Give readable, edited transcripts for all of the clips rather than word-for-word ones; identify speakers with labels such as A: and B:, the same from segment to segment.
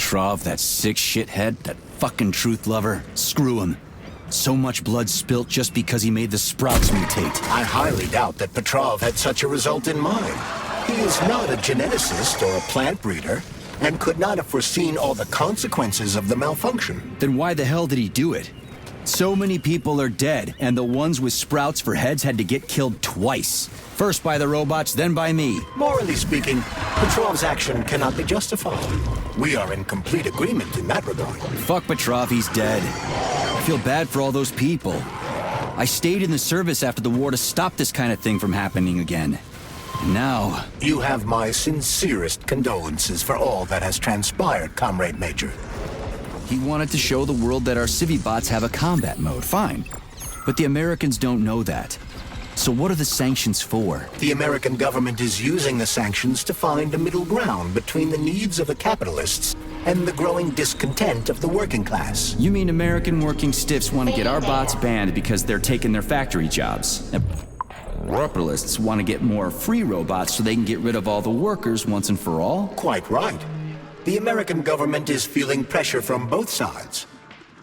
A: Petrov, that sick shithead, that fucking truth lover, screw him. So much blood spilt just because he made the sprouts mutate.
B: I highly doubt that Petrov had such a result in mind. He is not a geneticist or a plant breeder, and could not have foreseen all the consequences of the malfunction.
A: Then why the hell did he do it? So many people are dead, and the ones with sprouts for heads had to get killed twice. First by the robots, then by me.
B: Morally speaking, Petrov's action cannot be justified. We are in complete agreement in that regard.
A: Fuck Petrov, he's dead. I feel bad for all those people. I stayed in the service after the war to stop this kind of thing from happening again. And now...
B: You have my sincerest condolences for all that has transpired, Comrade Major.
A: He wanted to show the world that our Civibots have a combat mode, fine. But the Americans don't know that. So what are the sanctions for?
B: The American government is using the sanctions to find a middle ground between the needs of the capitalists and the growing discontent of the working class.
A: You mean American working stiffs want to get our bots banned because they're taking their factory jobs? Capitalists want to get more free robots so they can get rid of all the workers once and for all?
B: Quite right. The American government is feeling pressure from both sides.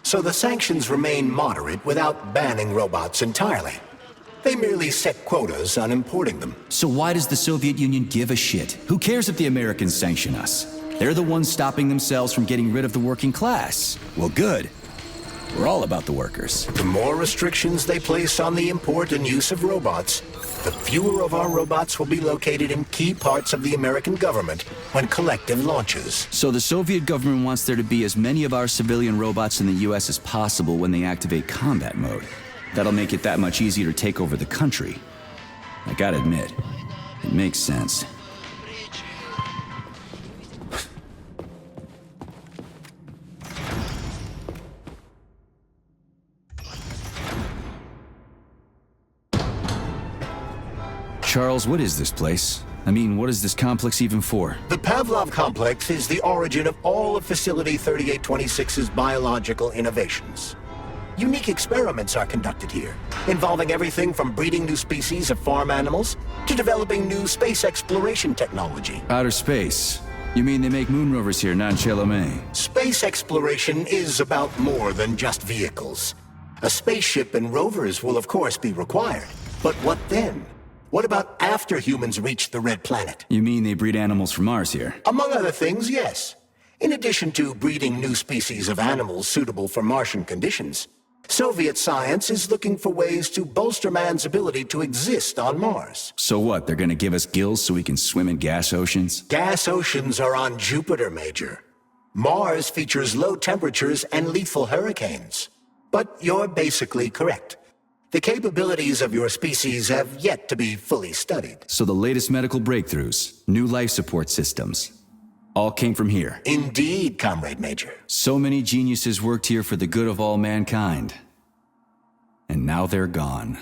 B: So the sanctions remain moderate without banning robots entirely. They merely set quotas on importing them.
A: So why does the Soviet Union give a shit? Who cares if the Americans sanction us? They're the ones stopping themselves from getting rid of the working class. Well, good. We're all about the workers.
B: The more restrictions they place on the import and use of robots, the fewer of our robots will be located in key parts of the American government when Collective launches.
A: So the Soviet government wants there to be as many of our civilian robots in the US as possible when they activate combat mode. That'll make it that much easier to take over the country. I gotta admit, it makes sense. Charles, what is this place? I mean, what is this complex even for?
B: The Pavlov complex is the origin of all of Facility 3826's biological innovations. Unique experiments are conducted here, involving everything from breeding new species of farm animals to developing new space exploration technology.
A: Outer space? You mean they make moon rovers here, not in Chelomey?
B: Space exploration is about more than just vehicles. A spaceship and rovers will of course be required. But what then? What about after humans reach the Red Planet?
A: You mean they breed animals from Mars here?
B: Among other things, yes. In addition to breeding new species of animals suitable for Martian conditions, Soviet science is looking for ways to bolster man's ability to exist on Mars.
A: So what, they're gonna give us gills so we can swim in gas oceans?
B: Gas oceans are on Jupiter, Major. Mars features low temperatures and lethal hurricanes. But you're basically correct. The capabilities of your species have yet to be fully studied.
A: So the latest medical breakthroughs, new life support systems, all came from here.
B: Indeed, Comrade Major.
A: So many geniuses worked here for the good of all mankind. And now they're gone.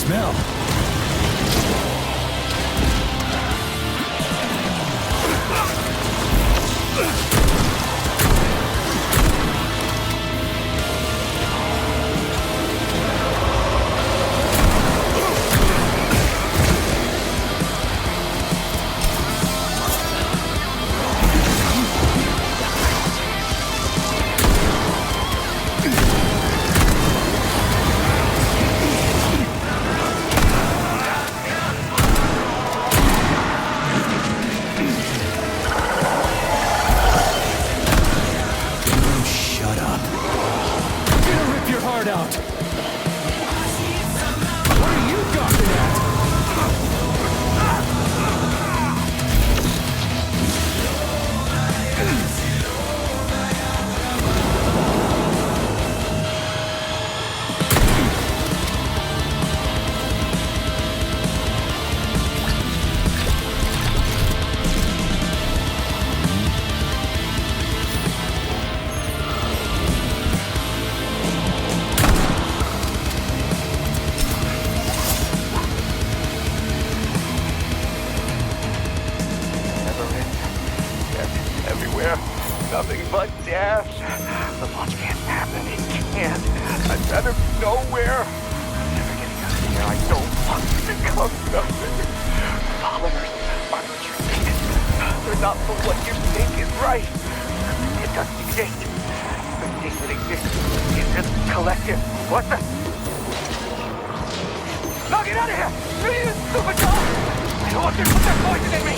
A: smell. Shut up. I'm gonna rip your heart out. What are you gawking at?
C: Never ends. Death everywhere. Nothing but death. The launch can't happen. It can't. I'd rather be nowhere. I'm never getting out of here. I don't want to become nothing. Polymers aren't what you think. They're not for what you think is right. It doesn't exist. The thing that exists is this collective. What the? No, get out of here! You stupid dog! I don't want you to put that poison in me!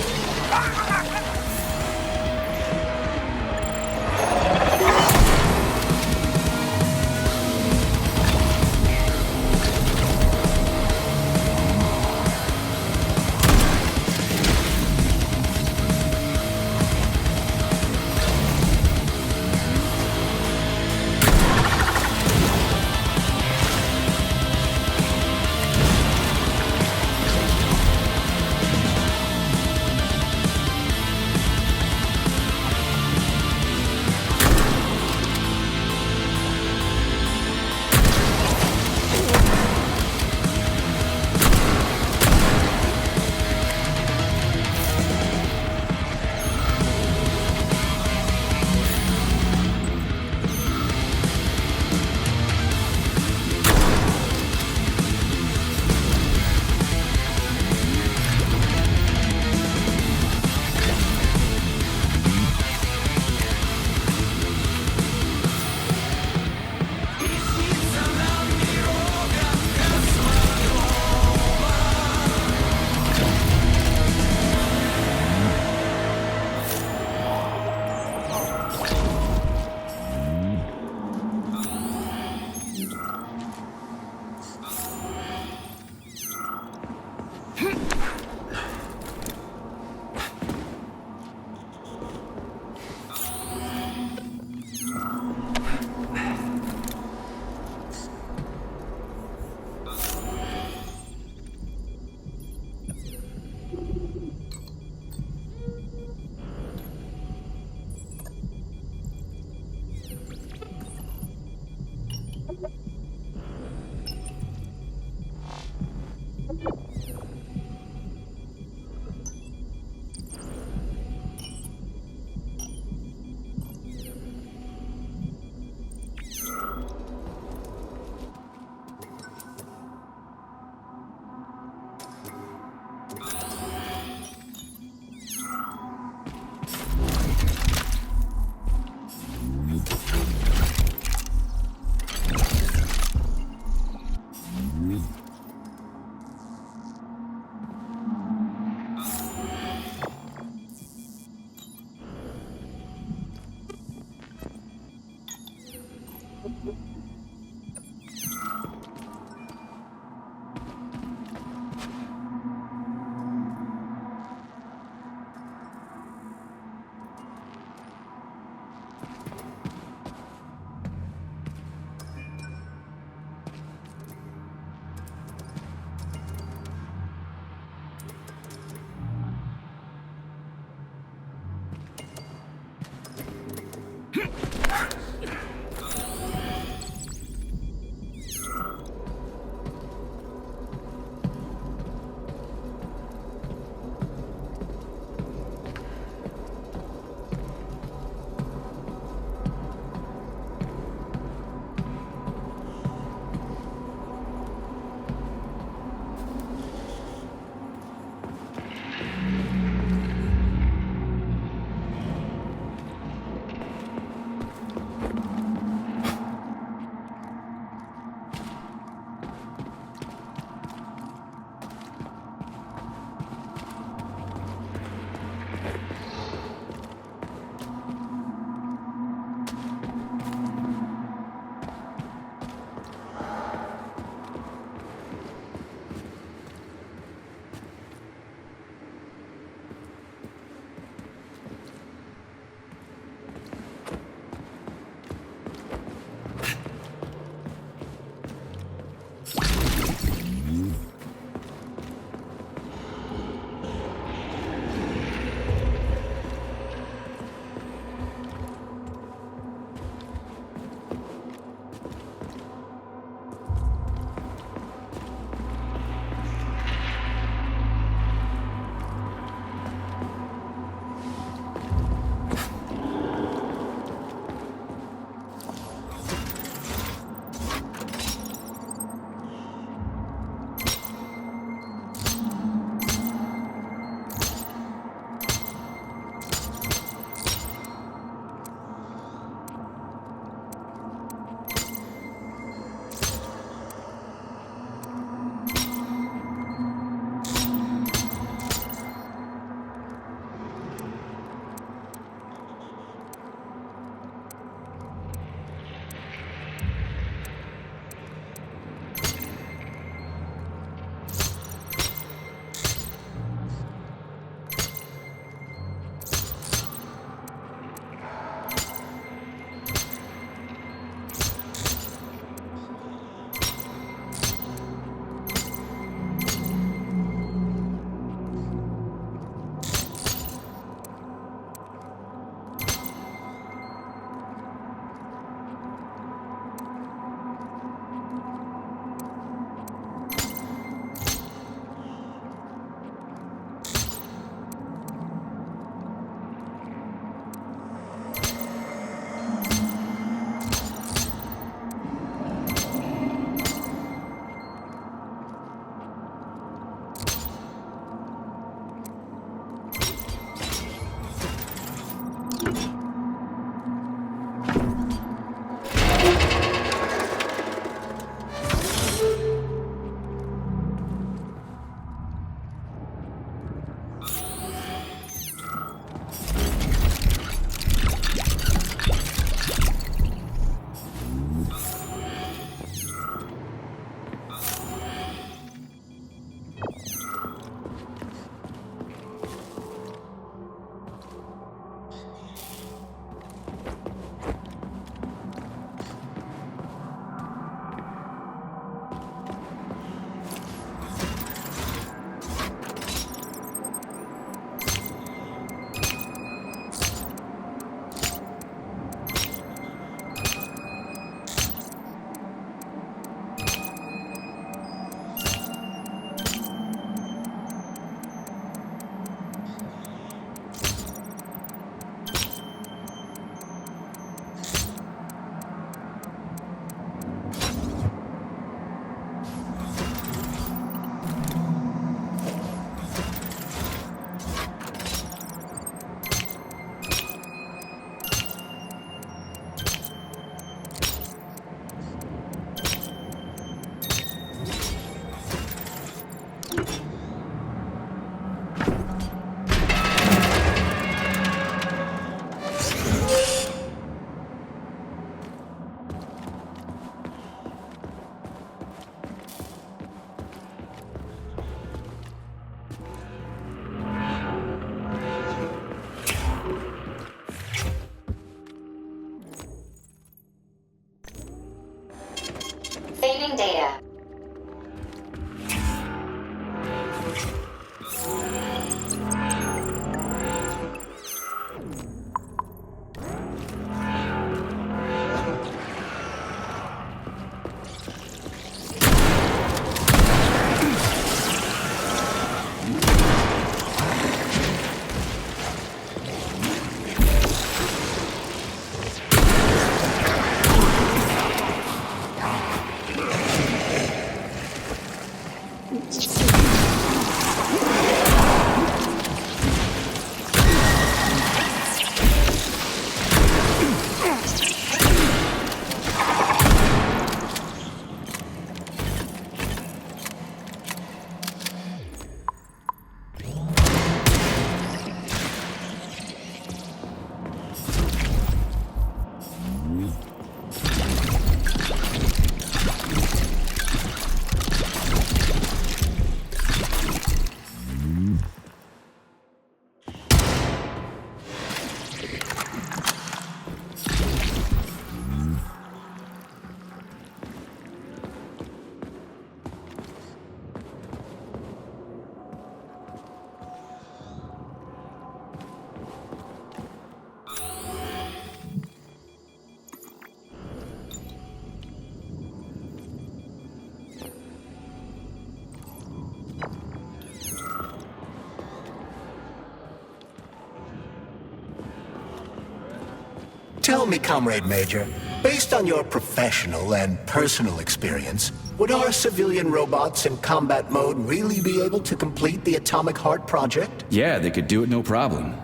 B: Tell me, Comrade Major, based on your professional and personal experience, would our civilian robots in combat mode really be able to complete the Atomic Heart project?
A: Yeah, they could do it no problem.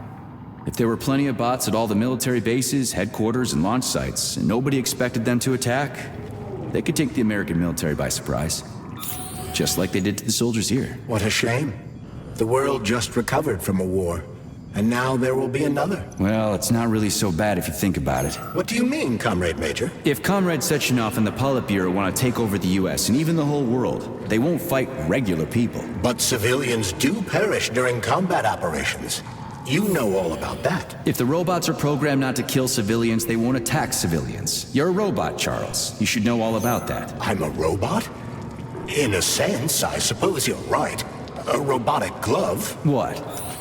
A: If there were plenty of bots at all the military bases, headquarters, and launch sites, and nobody expected them to attack, they could take the American military by surprise. Just like they did to the soldiers here.
B: What a shame. The world just recovered from a war, and now there will be another.
A: Well, it's not really so bad if you think about it.
B: What do you mean, Comrade Major?
A: If Comrade Sechenov and the Politburo want to take over the US and even the whole world, they won't fight regular people.
B: But civilians do perish during combat operations. You know all about that.
A: If the robots are programmed not to kill civilians, they won't attack civilians. You're a robot, Charles. You should know all about that.
B: I'm a robot? In a sense, I suppose you're right. A robotic glove?
A: What?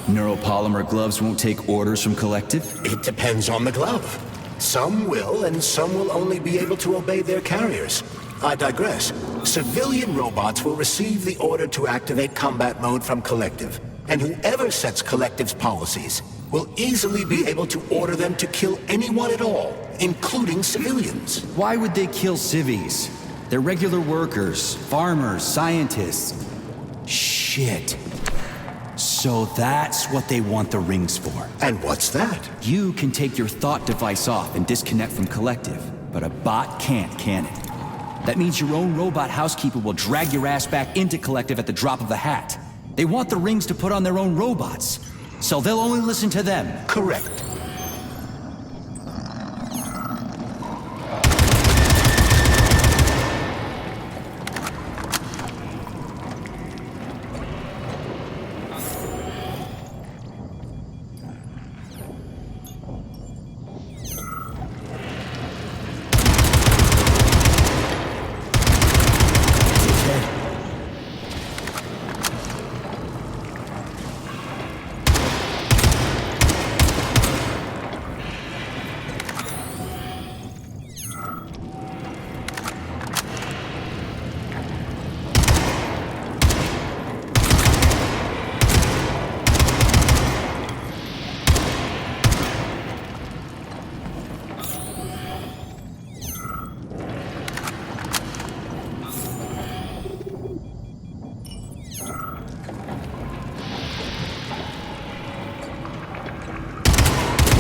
A: Neuropolymer gloves won't take orders from Collective?
B: It depends on the glove. Some will, and some will only be able to obey their carriers. I digress. Civilian robots will receive the order to activate combat mode from Collective, and whoever sets Collective's policies will easily be able to order them to kill anyone at all, including civilians.
A: Why would they kill civvies? They're regular workers, farmers, scientists. Shit. So that's what they want the rings for.
B: And what's that?
A: You can take your thought device off and disconnect from Collective, but a bot can't, can it? That means your own robot housekeeper will drag your ass back into Collective at the drop of a hat. They want the rings to put on their own robots, so they'll only listen to them.
B: Correct.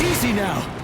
A: Easy now!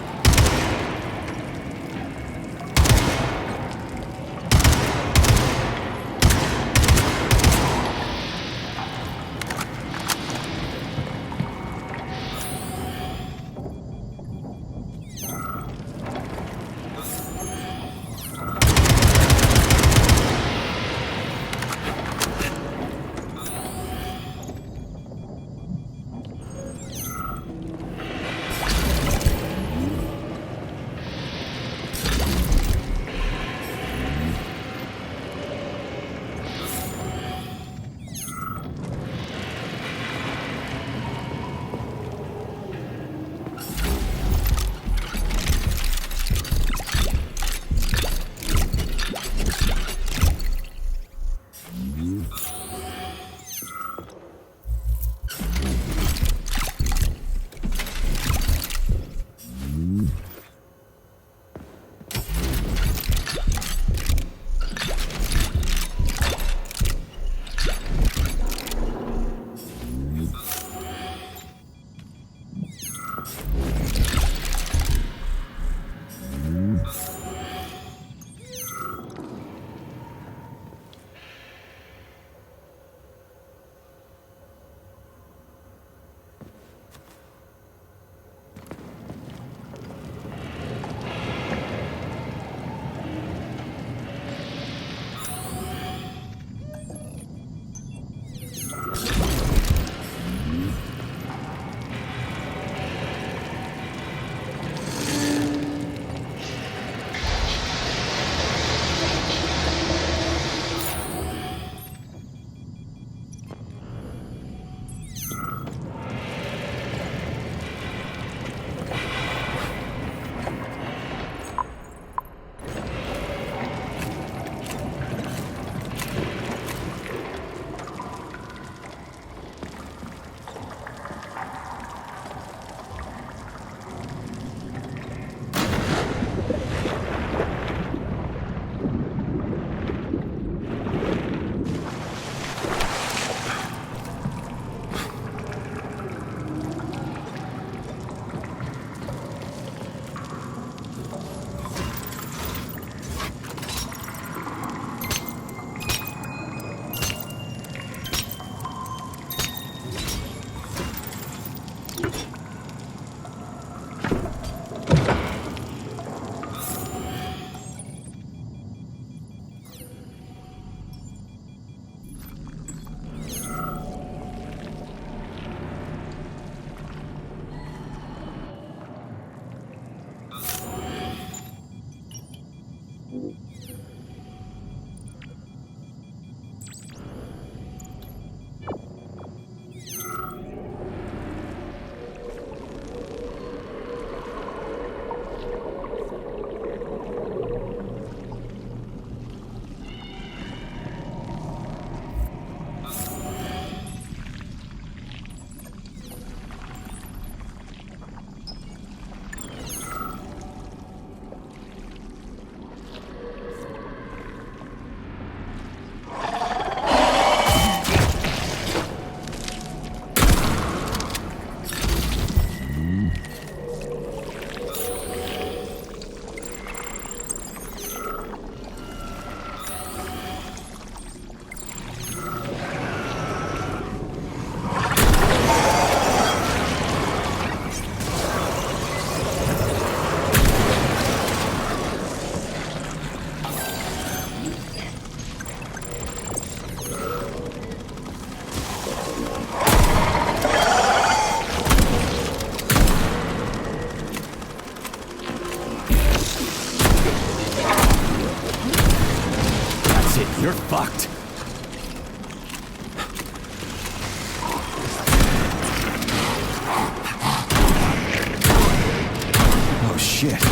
A: shit.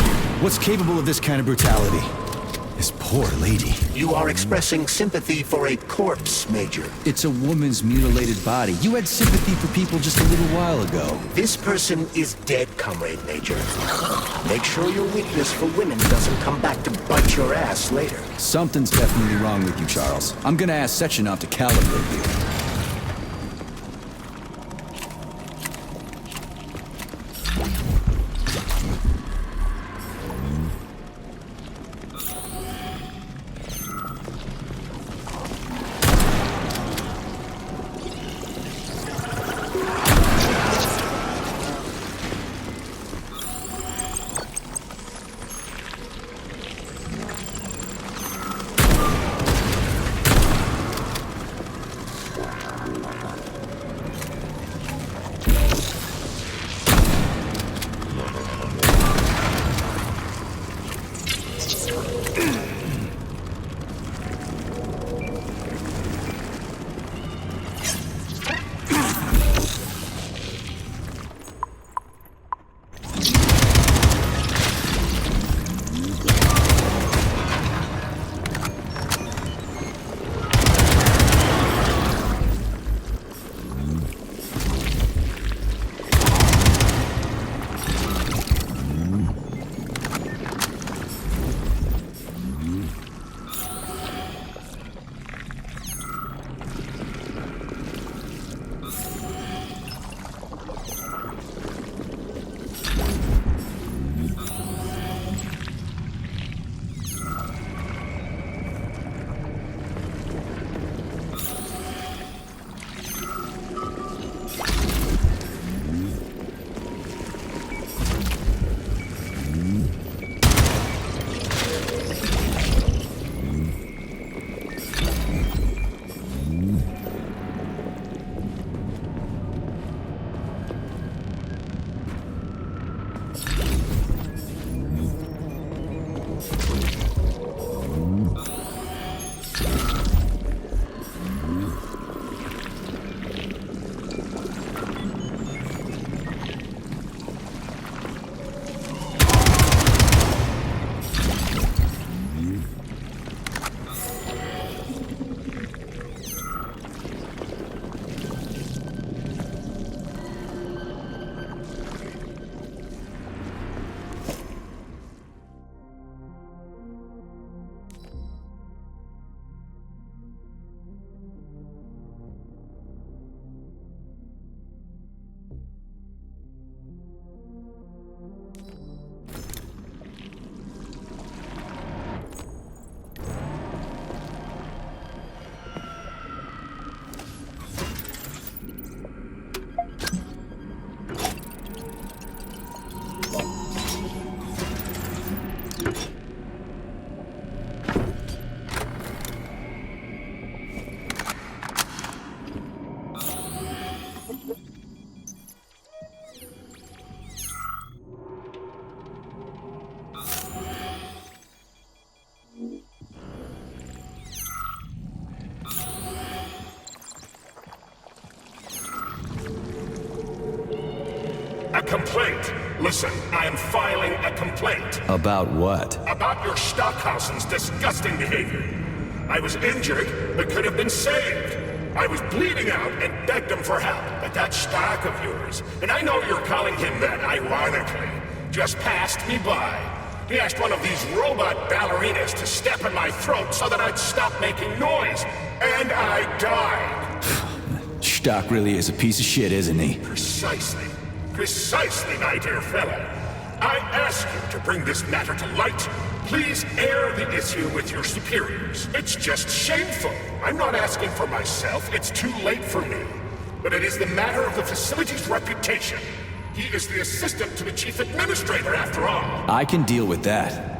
A: What's capable of this kind of brutality? This poor lady.
B: You are expressing sympathy for a corpse, Major.
A: It's a woman's mutilated body. You had sympathy for people just a little while ago.
B: This person is dead, Comrade Major. Make sure your weakness for women doesn't come back to bite your ass later.
A: Something's definitely wrong with you, Charles. I'm gonna ask Sechenov to calibrate you.
D: A complaint. Listen, I am filing a complaint.
A: About what?
D: About your Stockhausen's disgusting behavior. I was injured, but could have been saved. I was bleeding out and begged him for help, but that Stock of yours, and I know you're calling him that ironically, just passed me by. He asked one of these robot ballerinas to step in my throat so that I'd stop making noise, and I died.
A: Stock really is a piece of shit, isn't he?
D: Precisely. Precisely, my dear fellow. I ask you to bring this matter to light. Please air the issue with your superiors. It's just shameful. I'm not asking for myself. It's too late for me. But it is the matter of the facility's reputation. He is the assistant to the chief administrator, after all.
A: I can deal with that.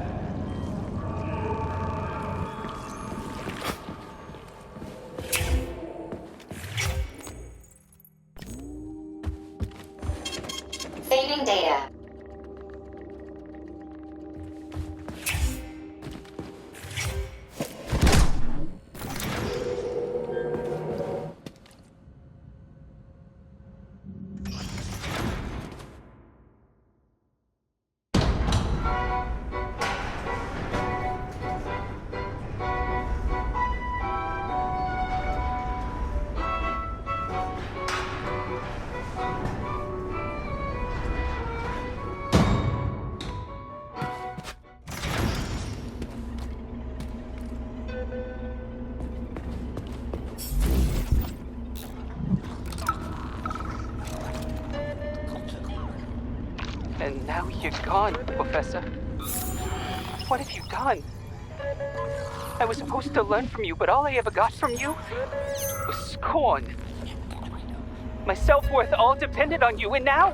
E: Fading data.
F: And now you're gone, Professor. What have you done? I was supposed to learn from you, but all I ever got from you was scorn. My self-worth all depended on you, and now...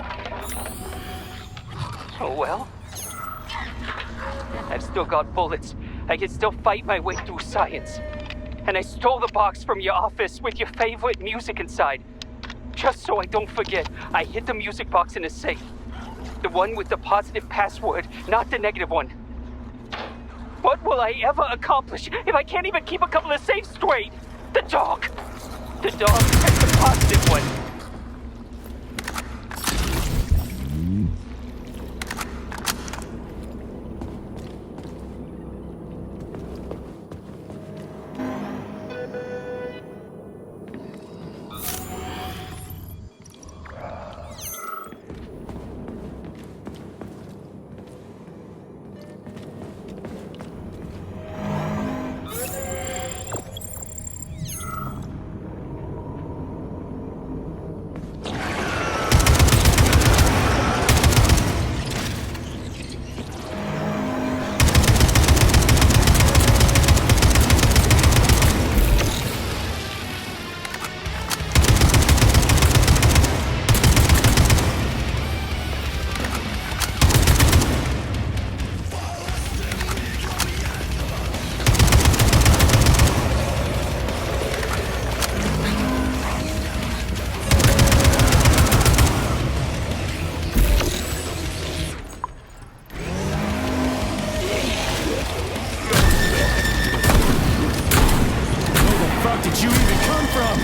F: Oh well. I've still got bullets. I can still fight my way through science. And I stole the box from your office with your favorite music inside. Just so I don't forget, I hid the music box in a safe. The one with the positive password, not the negative one. What will I ever accomplish if I can't even keep a couple of safes straight? The dog! The dog picked the positive one.
A: Did you even come from?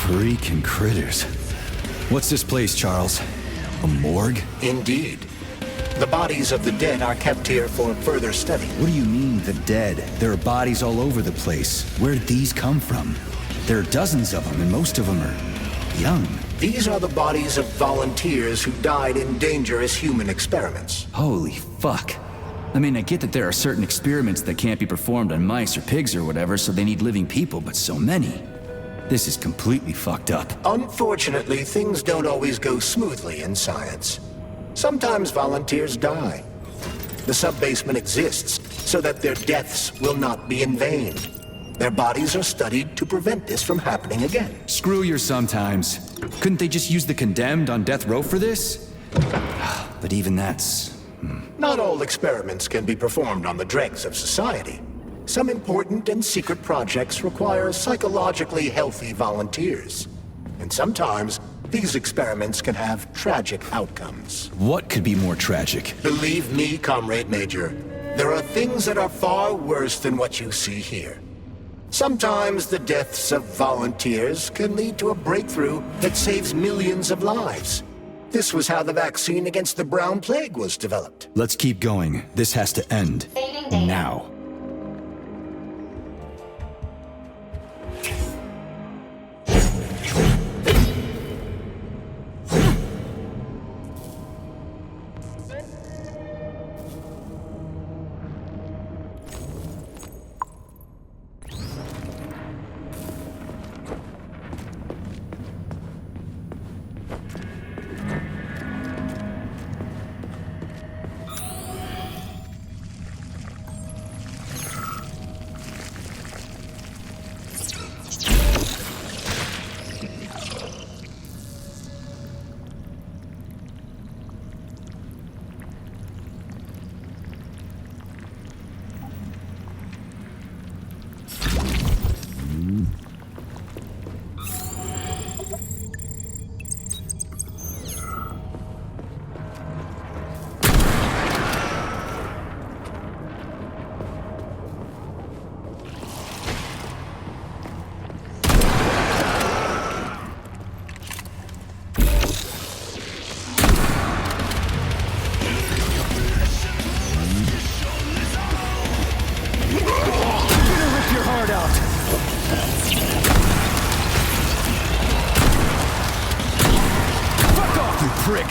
A: Freaking critters. What's this place, Charles? A morgue?
B: Indeed. The bodies of the dead are kept here for further study.
A: What do you mean, the dead? There are bodies all over the place. Where did these come from? There are dozens of them, and most of them are young.
B: These are the bodies of volunteers who died in dangerous human experiments.
A: Holy fuck. I mean, I get that there are certain experiments that can't be performed on mice or pigs or whatever, so they need living people, but so many. This is completely fucked up.
B: Unfortunately, things don't always go smoothly in science. Sometimes volunteers die. The sub-basement exists so that their deaths will not be in vain. Their bodies are studied to prevent this from happening again.
A: Screw your sometimes. Couldn't they just use the condemned on death row for this? But even that's...
B: Not all experiments can be performed on the dregs of society. Some important and secret projects require psychologically healthy volunteers. And sometimes, These experiments can have tragic outcomes.
A: What could be more tragic?
B: Believe me, Comrade Major, there are things that are far worse than what you see here. Sometimes the deaths of volunteers can lead to a breakthrough that saves millions of lives. This was how the vaccine against the brown plague was developed.
A: Let's keep going. This has to end.
E: Fading data.
A: Now. Prick!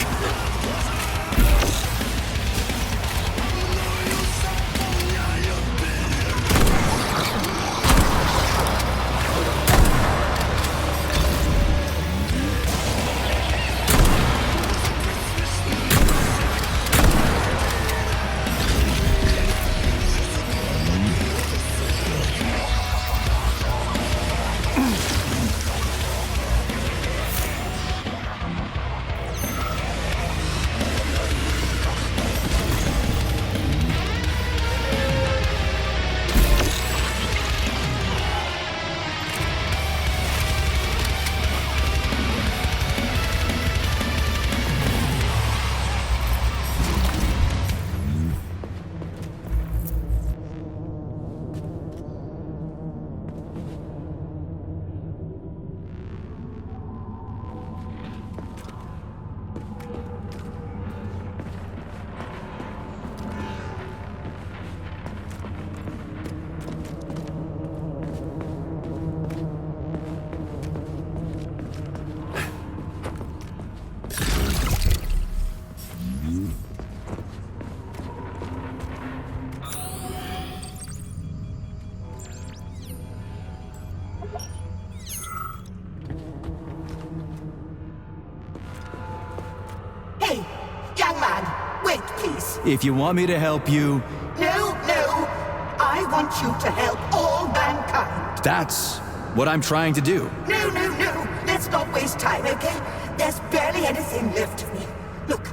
G: Hey, young man, wait, please.
A: If you want me to help you,
G: No, no. I want you to help all mankind.
A: that's what I'm trying to do.
G: No, no, no. Let's not waste time, okay? There's barely anything left of me. Look,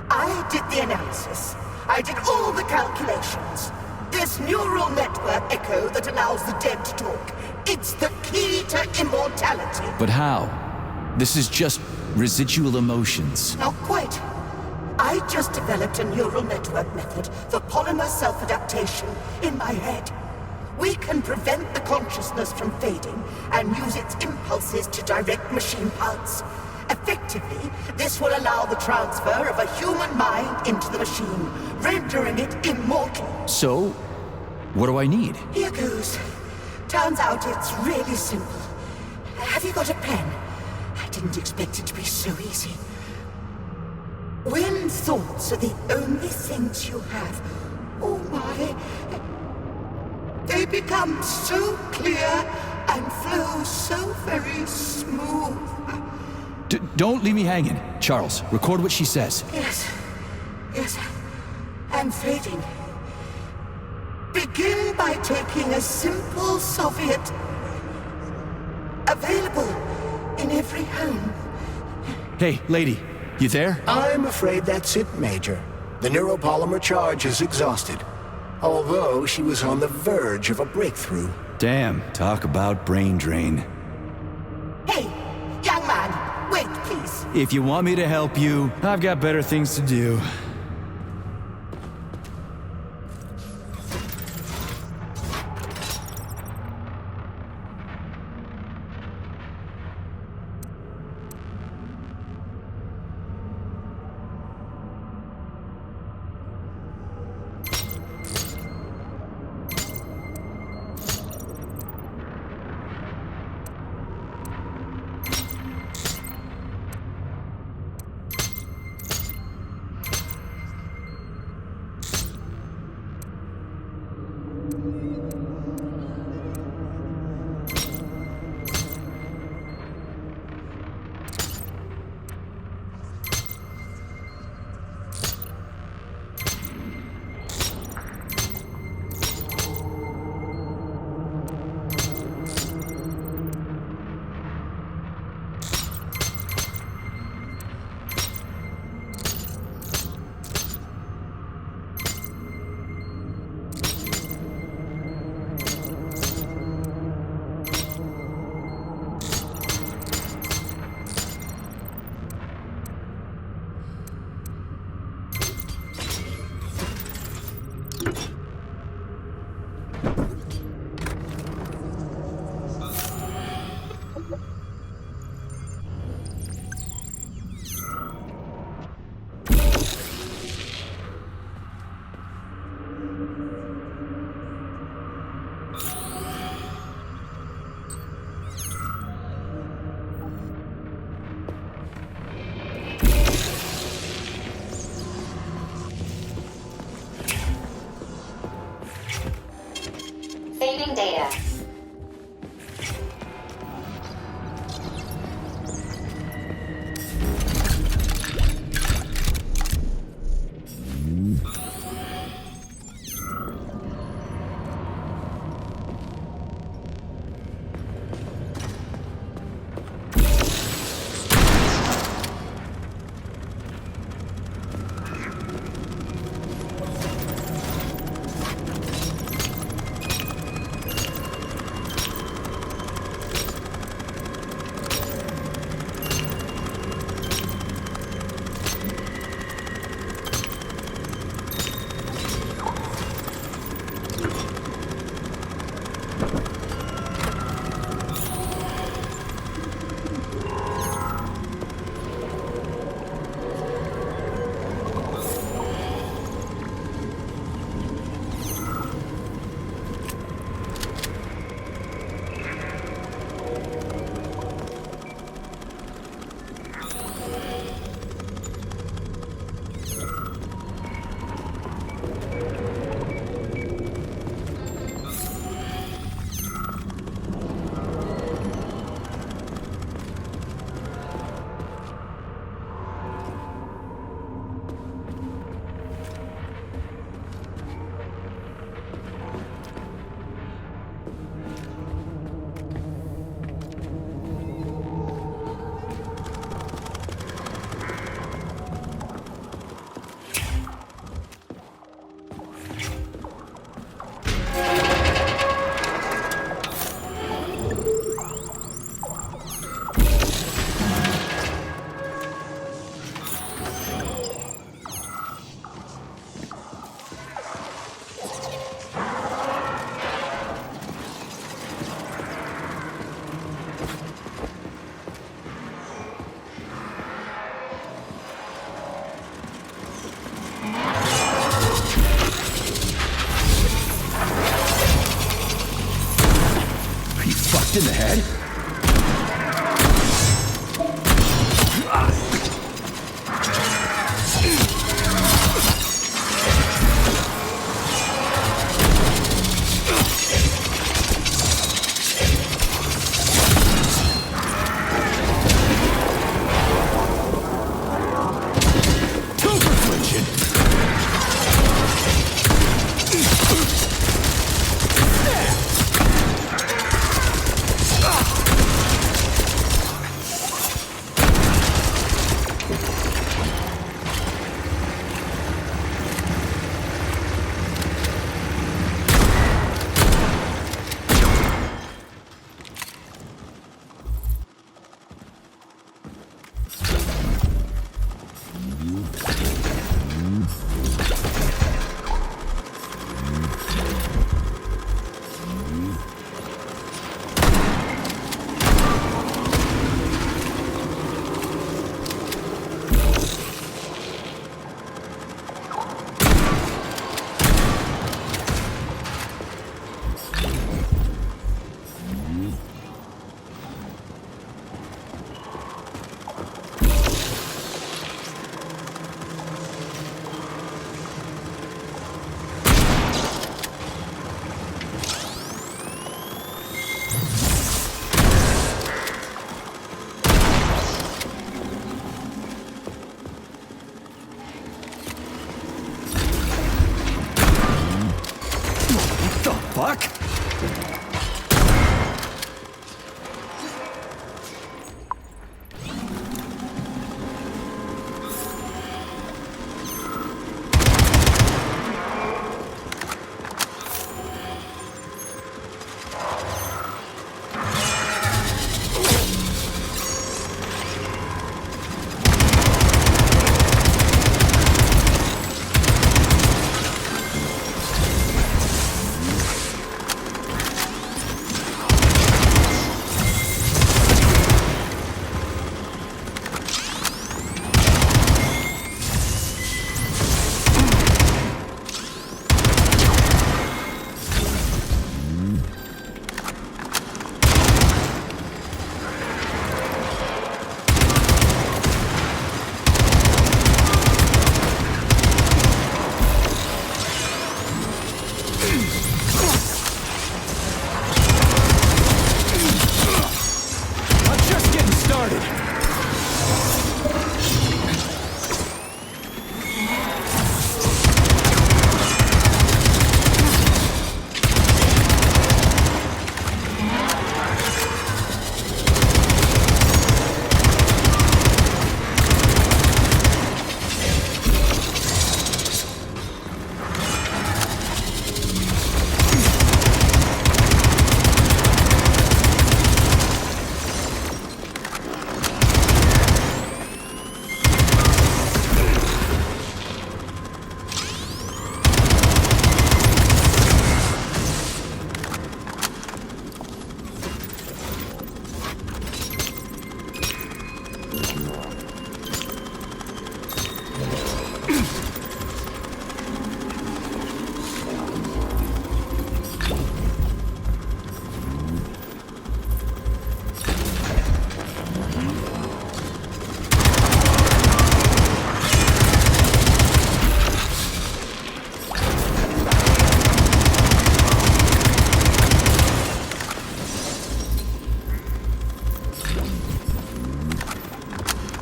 G: I did the analysis. I did all the calculations. This neural network echo that allows the dead to talk. It's the key to immortality.
A: But how? This is just residual emotions.
G: Not quite. I just developed a neural network method for polymer self-adaptation in my head. We can prevent the consciousness from fading and use its impulses to direct machine parts. Effectively, this will allow the transfer of a human mind into the machine, rendering it immortal.
A: So, what do I need?
G: Here goes. Turns out it's really simple. Have you got a pen? I didn't expect it to be so easy. When thoughts are the only things you have, oh my, they become so clear and flow so very smooth.
A: Don't leave me hanging. Charles, record what she says.
G: Yes, I'm fading. Begin by taking a simple Soviet, available in every home.
A: Hey, lady, you there?
B: I'm afraid that's it, Major. The neuropolymer charge is exhausted. Although she was on the verge of a breakthrough.
A: Damn, talk about brain drain.
G: Hey, young man, wait,
A: If you want me to help you, I've got better things to do.
E: Saving data.
A: In the head?
H: Ah!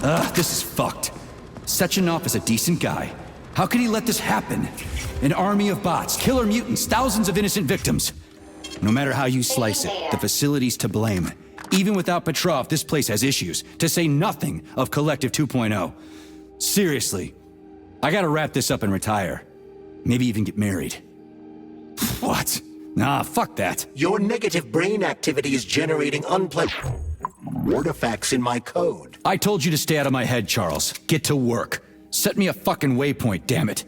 A: This is fucked. Sechenov is a decent guy. How could he let this happen? An army of bots, killer mutants, thousands of innocent victims. No matter how you slice it, the facility's to blame. Even without Petrov, this place has issues, to say nothing of Collective 2.0. Seriously, I gotta wrap this up and retire. Maybe even get married. What? Nah, fuck that.
B: Your negative brain activity is generating unpleasant artifacts in my code.
A: I told you to stay out of my head, Charles. Get to work. Set me a fucking waypoint, damn it.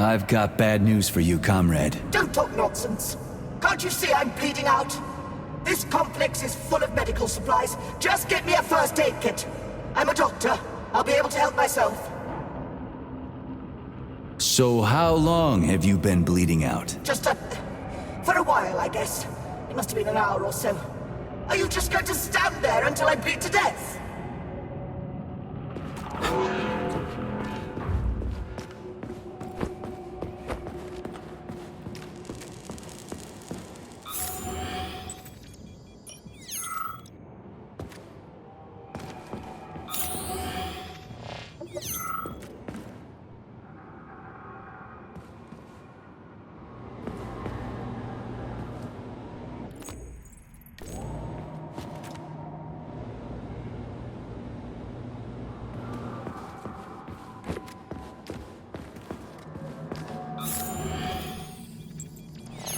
A: I've got bad news for you, comrade.
G: Don't talk nonsense. Can't you see I'm bleeding out? This complex is full of medical supplies. Just get me a first aid kit. I'm a doctor. I'll be able to help myself.
A: So how long have you been bleeding out?
G: For a while, I guess. It must have been an hour or so. Are you just going to stand there until I bleed to death?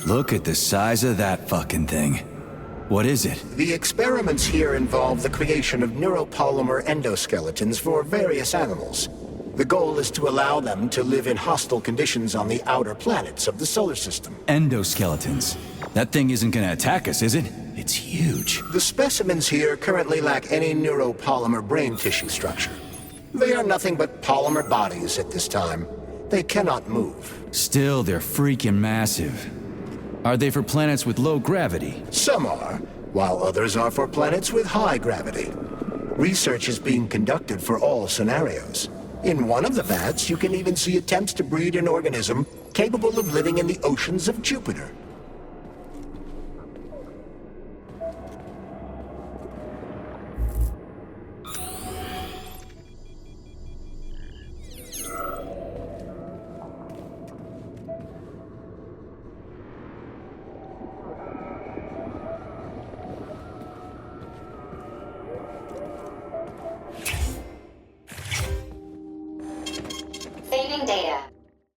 A: Look at the size of that fucking thing. What is it?
B: The experiments here involve the creation of neuropolymer endoskeletons for various animals. The goal is to allow them to live in hostile conditions on the outer planets of the solar system.
A: Endoskeletons. That thing isn't gonna attack us, is it? It's huge.
B: The specimens here currently lack any neuropolymer brain tissue structure. They are nothing but polymer bodies at this time. They cannot move.
A: Still, they're freaking massive. Are they for planets with low gravity?
B: Some are, while others are for planets with high gravity. Research is being conducted for all scenarios. In one of the vats, you can even see attempts to breed an organism capable of living in the oceans of Jupiter.
E: Saving data.